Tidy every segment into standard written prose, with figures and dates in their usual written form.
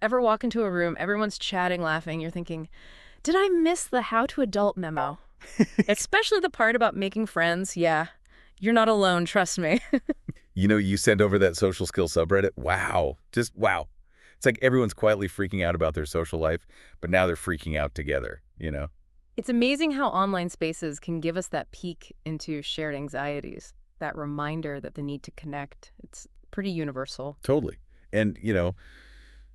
Ever walk into a room, everyone's chatting, laughing, you're thinking, did I miss the how to adult memo? Especially the part about making friends. Yeah, you're not alone, trust me. You send over that social skill subreddit. Wow. Just wow. It's like everyone's quietly freaking out about their social life, but now they're freaking out together. It's amazing how online spaces can give us that peek into shared anxieties, that reminder that the need to connect. It's pretty universal. Totally. And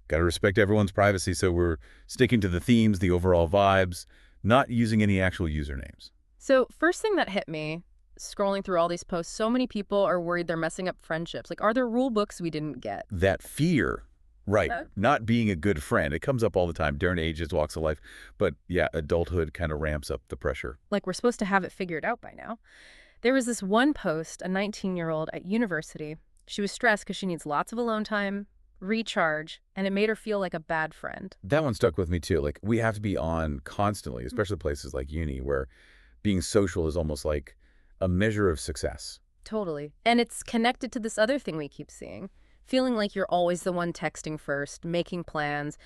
got to respect everyone's privacy, so we're sticking to the themes, the overall vibes, not using any actual usernames. So, first thing that hit me, scrolling through all these posts, so many people are worried they're messing up friendships. Like, are there rule books we didn't get? That fear, right, Uh, not being a good friend, it comes up all the time, different ages, walks of life. But yeah, adulthood kind of ramps up the pressure. Like, we're supposed to have it figured out by now. There was this one post, a 19-year-old at university. She was stressed because she needs lots of alone time, recharge, and it made her feel like a bad friend. That one stuck with me too. Like, we have to be on constantly, especially places like uni, where being social is almost like a measure of success. Totally. And it's connected to this other thing we keep seeing, feeling like you're always the one texting first, making plans.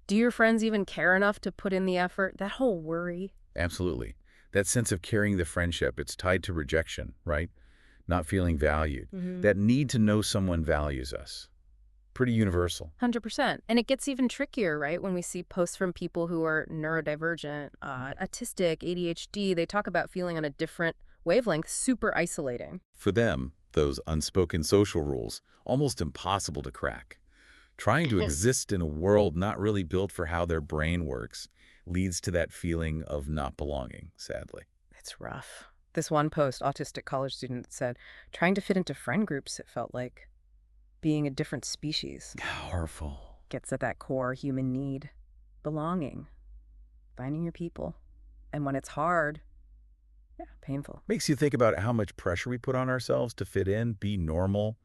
Do your friends even care enough to put in the effort? That whole worry. Absolutely. That sense of carrying the friendship, it's tied to rejection, right? Not feeling valued. That need to know someone values us. Pretty universal. 100%. And it gets even trickier, right? When we see posts from people who are neurodivergent, autistic, ADHD, they talk about feeling on a different wavelength, super isolating. For them, those unspoken social rules, almost impossible to crack. Trying to exist in a world not really built for how their brain works leads to that feeling of not belonging, sadly. It's rough. This one post, autistic college student said, trying to fit into friend groups, it felt like being a different species. Powerful. Gets at that core human need, belonging, finding your people. And when it's hard, yeah, painful. Makes you think about how much pressure we put on ourselves to fit in, be normal,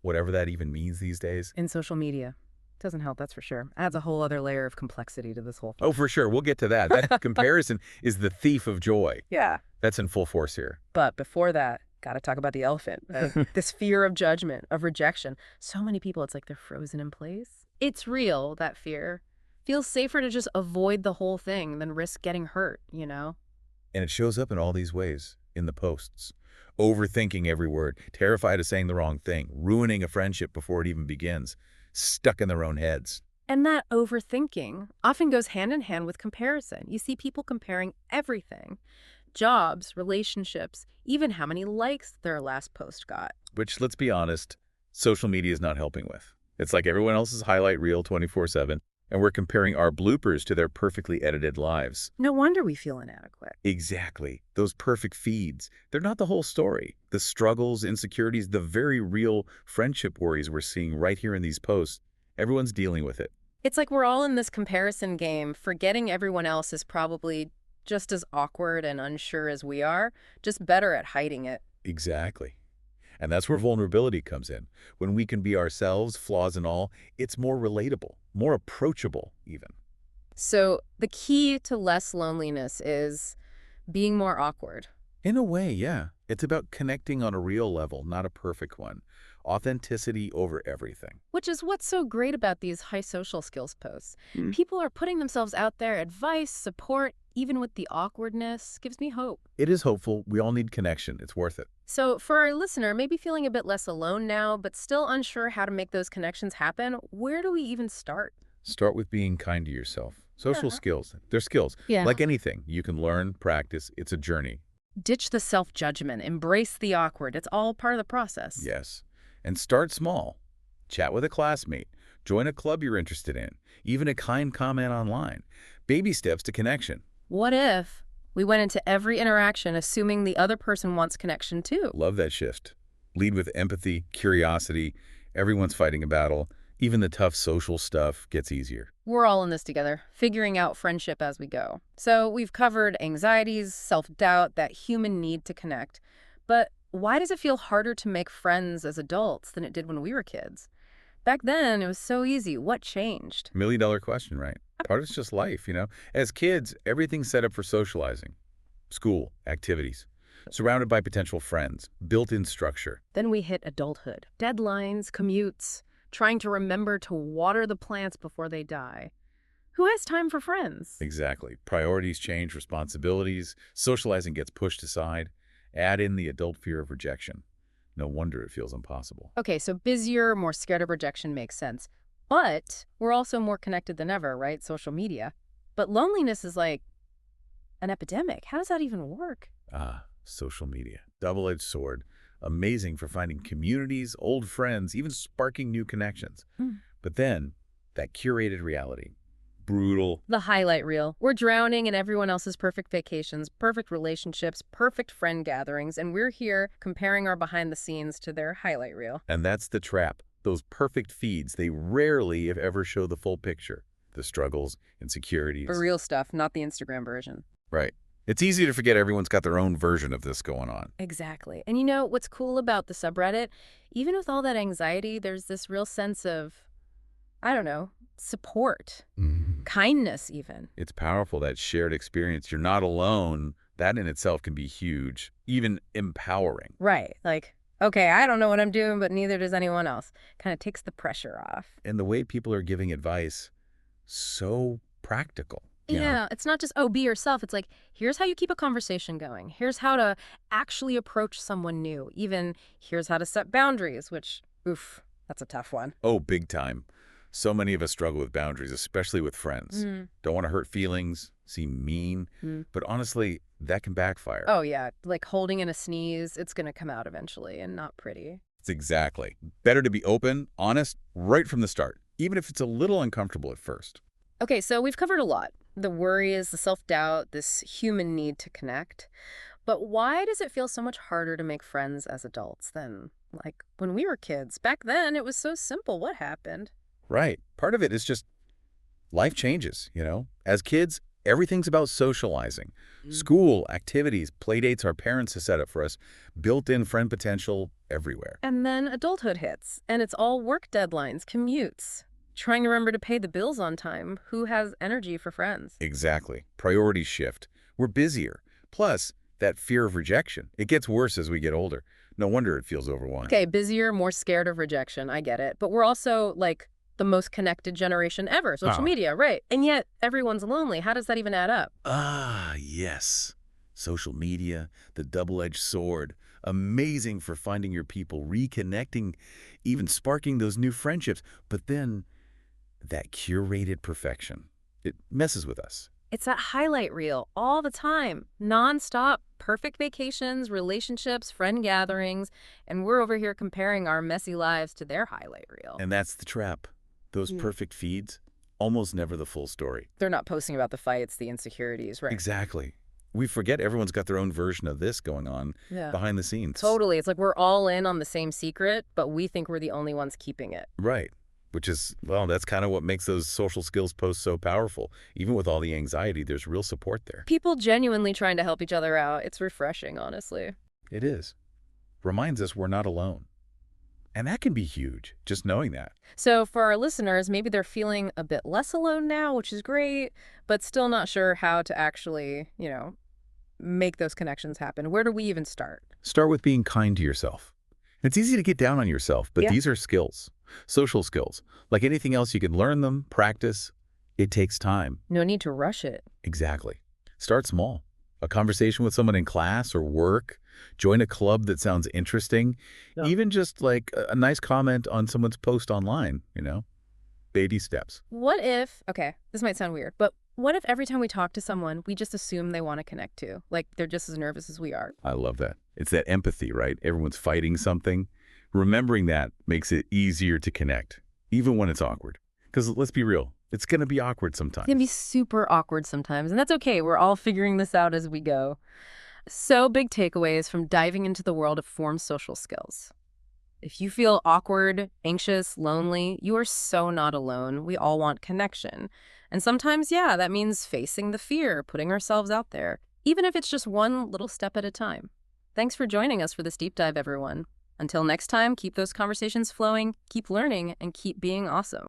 whatever that even means these days. In social media. Doesn't help, that's for sure. Adds a whole other layer of complexity to this whole thing. Oh, for sure. We'll get to that. That comparison is the thief of joy. Yeah. That's in full force here. But before that, got to talk about the elephant. This fear of judgment, of rejection. So many people, it's like they're frozen in place. It's real, that fear. Feels safer to just avoid the whole thing than risk getting hurt. And it shows up in all these ways in the posts. Overthinking every word, terrified of saying the wrong thing, ruining a friendship before it even begins, stuck in their own heads. And that overthinking often goes hand in hand with comparison. You see people comparing everything. Jobs, relationships, even how many likes their last post got. Which, let's be honest, social media is not helping with. It's like everyone else's highlight reel 24/7, and we're comparing our bloopers to their perfectly edited lives. No wonder we feel inadequate. Exactly. Those perfect feeds. They're not the whole story. The struggles, insecurities, the very real friendship worries we're seeing right here in these posts, everyone's dealing with it. It's like we're all in this comparison game, forgetting everyone else is probably just as awkward and unsure as we are, just better at hiding it. Exactly. And that's where vulnerability comes in. When we can be ourselves, flaws and all, it's more relatable, more approachable even. So the key to less loneliness is being more awkward. In a way, yeah. It's about connecting on a real level, not a perfect one. Authenticity over everything. Which is what's so great about these high social skills posts. Mm. People are putting themselves out there, advice, support, even with the awkwardness, gives me hope. It is hopeful. We all need connection. It's worth it. So for our listener, maybe feeling a bit less alone now, but still unsure how to make those connections happen, where do we even start? Start with being kind to yourself. Social Yeah. skills. They're skills. Yeah. Like anything, you can learn, practice. It's a journey. Ditch the self-judgment, embrace the awkward. It's all part of the process. Yes. And start small. Chat with a classmate. Join a club you're interested in. Even a kind comment online. Baby steps to connection. What if we went into every interaction assuming the other person wants connection too? Love that shift. Lead with empathy, curiosity. Everyone's fighting a battle. Even the tough social stuff gets easier. We're all in this together, figuring out friendship as we go. So we've covered anxieties, self-doubt, that human need to connect. But why does it feel harder to make friends as adults than it did when we were kids? Back then, it was so easy. What changed? $1 million question, right? Part of it's just life. As kids, everything's set up for socializing. School, activities. Surrounded by potential friends. Built-in structure. Then we hit adulthood. Deadlines, commutes, trying to remember to water the plants before they die. Who has time for friends? Exactly. Priorities change, responsibilities, socializing gets pushed aside. Add in the adult fear of rejection. No wonder it feels impossible. Okay, so busier, more scared of rejection makes sense. But we're also more connected than ever, right? Social media. But loneliness is like an epidemic. How does that even work? Social media. Double-edged sword. Amazing for finding communities, old friends, even sparking new connections. Mm. But then, that curated reality. Brutal. The highlight reel. We're drowning in everyone else's perfect vacations, perfect relationships, perfect friend gatherings, and we're here comparing our behind the scenes to their highlight reel. And that's the trap. Those perfect feeds, they rarely, if ever, show the full picture. The struggles, insecurities. The real stuff, not the Instagram version. Right. It's easy to forget everyone's got their own version of this going on. Exactly. And you know what's cool about the subreddit? Even with all that anxiety, there's this real sense of, I don't know, support, kindness even. It's powerful, that shared experience. You're not alone. That in itself can be huge, even empowering. Right. Like, okay, I don't know what I'm doing, but neither does anyone else. Kind of takes the pressure off. And the way people are giving advice, so practical. You know? Yeah, it's not just, oh, be yourself. It's like, here's how you keep a conversation going. Here's how to actually approach someone new. Even here's how to set boundaries, which, oof, that's a tough one. Oh, big time. So many of us struggle with boundaries, especially with friends. Don't want to hurt feelings, seem mean, but honestly, that can backfire. Oh, yeah, like holding in a sneeze, it's going to come out eventually and not pretty. It's exactly. Better to be open, honest, right from the start, even if it's a little uncomfortable at first. Okay, so we've covered a lot. The worries, the self-doubt, this human need to connect. But why does it feel so much harder to make friends as adults than, like, when we were kids? Back then, it was so simple. What happened? Right. Part of it is just life changes, you know? As kids, everything's about socializing. School, activities, play dates our parents have set up for us, built-in friend potential everywhere. And then adulthood hits, and it's all work deadlines, commutes, trying to remember to pay the bills on time. Who has energy for friends? Exactly. Priorities shift. We're busier. Plus, that fear of rejection. It gets worse as we get older. No wonder it feels overwhelming. Okay, busier, more scared of rejection. I get it. But we're also, like, the most connected generation ever. Social media, right. And yet, everyone's lonely. How does that even add up? Yes. Social media, the double-edged sword. Amazing for finding your people, reconnecting, even sparking those new friendships. But then, that curated perfection, it messes with us. It's that highlight reel all the time, nonstop, perfect vacations, relationships, friend gatherings, and we're over here comparing our messy lives to their highlight reel. And that's the trap. Those perfect feeds, almost never the full story. They're not posting about the fights, the insecurities, right? Exactly. We forget everyone's got their own version of this going on behind the scenes. Totally. It's like we're all in on the same secret, but we think we're the only ones keeping it. Right. Which is, well, that's kind of what makes those social skills posts so powerful. Even with all the anxiety, there's real support there. People genuinely trying to help each other out. It's refreshing, honestly. It is. Reminds us we're not alone. And that can be huge, just knowing that. So for our listeners, maybe they're feeling a bit less alone now, which is great, but still not sure how to actually, make those connections happen. Where do we even start? Start with being kind to yourself. It's easy to get down on yourself, but these are skills, social skills. Like anything else, you can learn them, practice. It takes time. No need to rush it. Exactly. Start small. A conversation with someone in class or work. Join a club that sounds interesting. Even just like a nice comment on someone's post online, Baby steps. What if, okay, this might sound weird, but what if every time we talk to someone, we just assume they want to connect to? Like they're just as nervous as we are. I love that. It's that empathy, right? Everyone's fighting something. Remembering that makes it easier to connect, even when it's awkward. Because let's be real, it's going to be awkward sometimes. It can be super awkward sometimes, and that's okay. We're all figuring this out as we go. So big takeaways from diving into the world of formed social skills. If you feel awkward, anxious, lonely, you are so not alone. We all want connection. And sometimes, that means facing the fear, putting ourselves out there, even if it's just one little step at a time. Thanks for joining us for this deep dive, everyone. Until next time, keep those conversations flowing, keep learning, and keep being awesome.